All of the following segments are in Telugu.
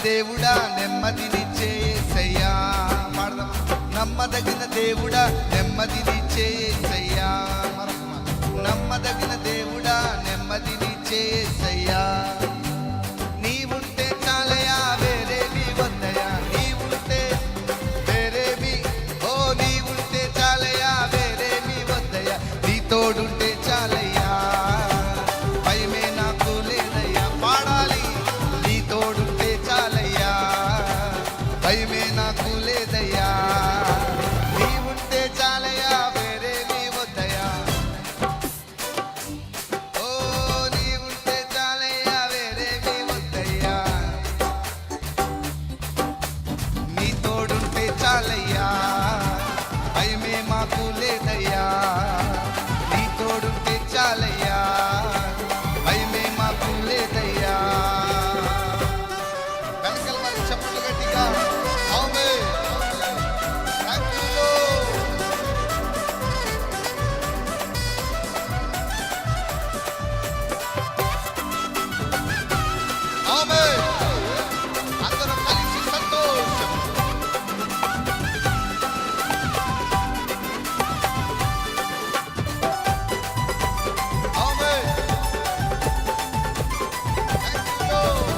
దేవుడా నెమ్మదినిచ్చే యేసయ్యా. పాడదాం. నమ్మదగిన దేవుడా నెమ్మదినిచ్చే యేసయ్యా. నమ్మదగిన దేవుడా నెమ్మదినిచ్చే యేసయ్యా. నీవుంటే చాలయా వేరేవి వద్దయా. నీవుంటే వేరేవి నీవుంటే చాలయా వేరేవి వద్దయా. నీ తోడుంటే చాలయ్యా భయమే నాకు లేదయ్యా. పాడాలి. నీ తోడుంటే చాలయ్యా భయమే నాకు లేదయ్యా. నీవుంటే చాలయ్యా వేరేవి వద్దయా. నీవుంటే చాలయ్యా వేరేవి వద్దయ్యా. నీ తోడుంటే చాలయ్యా భయమే మాకు లేదయ్యా. నీ తోడుంటే చాలయ్యా భయమే మాకు లేదయ్యా. వెనకల వారి చప్పట్లు గట్టిగా amen. Thank you lord. Amen. అందరం కలిసి సంతోషం. ఆమేన్. Thank you lord.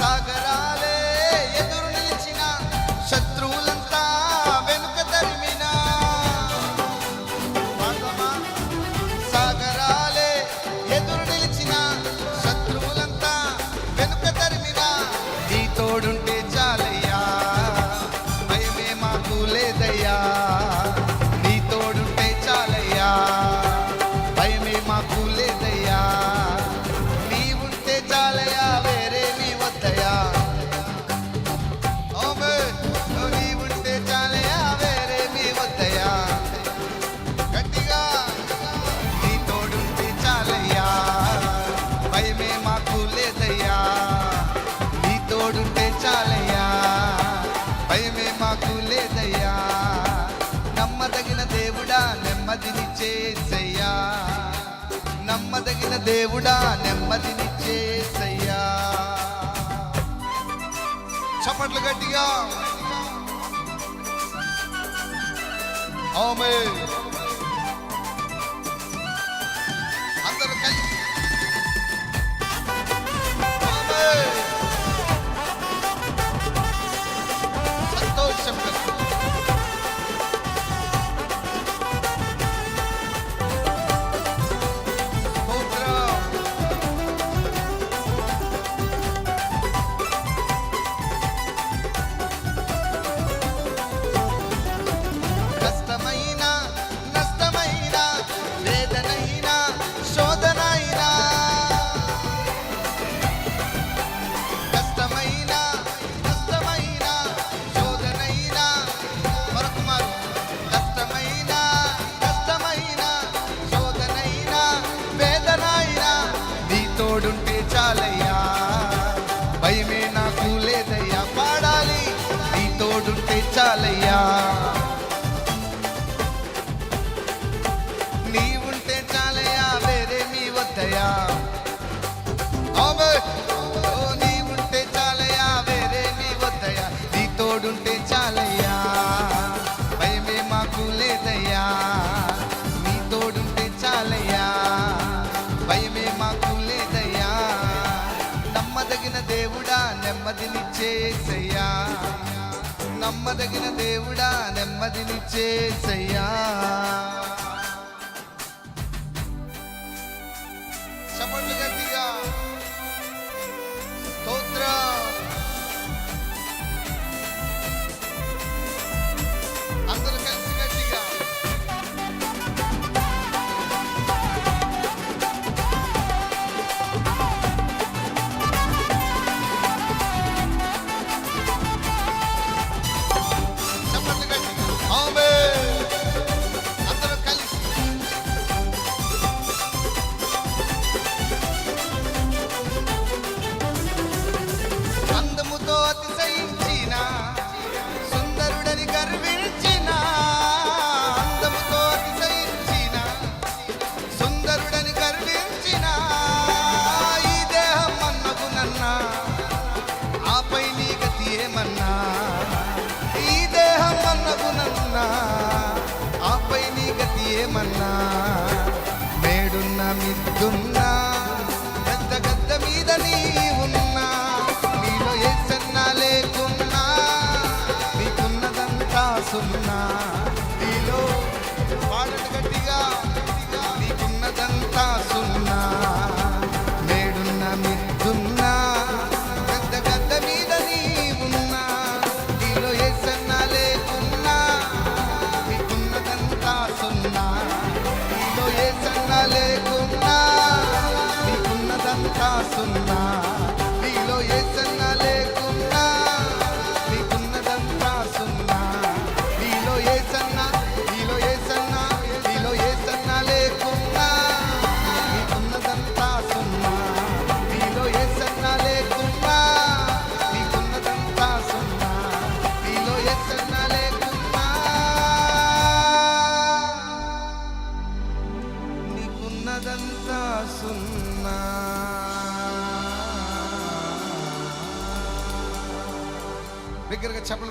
సాగరాలే ఎదురు నిలిచిన శత్రువులంతా వెనుక తరిమినా. పాడదామా? సాగరాలే ఎదురు నిలిచిన శత్రువులంతా వెనుక తరిమినా. నీ తోడుంటే చాలయ్యా భయమే మాకు లేదయ్యా. నీ తోడుంటే చాలయ్యా భయమే మాకు లేదయ్యా. నీవుంటే చాలయ్యా వేరేమి వద్దయా. ఆమేన్. నీవుంటే చాలయ్యా వేరేమి వద్దయా. గట్టిగా. నీ తోడుంటే చాలయ్యా భయమే మాకు లేదయ్యా. నీ తోడుంటే చాలయ్యా భయమే మాకు లేదయ్యా. నమ్మదగిన దేవుడా నెమ్మదినిచ్చే యేసయ్యా. నమ్మదగిన దేవుడా నెమ్మదినిచ్చే యేసయ్యా. చప్పట్లు గట్టిగా. ఆమేన్. అందరూ కలిసి ఆమేన్. సంతోషం కలిగి స్తోత్రం. కష్టమైన నష్టమైన వేదనైనా శోధనైనా. కష్టమైన నష్టమైన శోధనైనా. మరొక మారు. కష్టమైన నష్టమైన శోధనైనా వేదనైనా. నీ తోడుంటే చాలయ్యా భయమే నాకు లేదయ్యా. పాడాలి. నీ తోడుంటే చాలయ్యా. నీవుంటే చాలయ్యా వేరేమి వద్దయా. ఆమేన్. నీవుంటే చాలయ్యా వేరేమి వద్దయా. నీ తోడుంటే చాలయ్యా భయమే మాకు లేదయ్యా. నీ తోడుంటే చాలయ్యా భయమే మాకు లేదయ్యా. నమ్మదగిన దేవుడా నెమ్మదినిచ్చే యేసయ్యా. నమ్మదగిన దేవుడా నెమ్మదినిచ్చే యేసయ్యా. చప్పట్లు గట్టిగా. స్తోత్రం. అందరూ కలిసి గట్టిగా. చప్పట్లు గట్టిగా. ఆమేన్. అందరూ ఏమన్నా మేడున్న మిద్దున్నా పెద్ద గద్ద మీద నీ ఉన్నా నీలో ఏసన్నా లేకున్నా నీకున్నదంతా సున్నా నీలో పాడట గట్టిగా నీకున్నదంతా సున్నా మేడున్న మిద్దున్నా పెద్ద గద్ద మీద నీ ఉన్నా నీలో ఏసన్నా లేకున్నా నీకున్నదంతా సున్నా నీలో ఏసన్నా లేకున్నా నీకున్నదంతా సున్నా నీలో ఏసన్నా లేకున్నా నీకున్నదంతా సున్నా నీలో ఏసన్నా నీలో ఏసన్నా నీలో ఏసన్నా లేకున్నా నీకున్నదంతా సున్నా నీలో ఏసన్నా లేకున్నా నీకున్నదంతా సున్నా నీలో ఏసన్నా లేకున్నా నీకున్నదంతా సున్నా. బిగ్గరగా చెప్పలు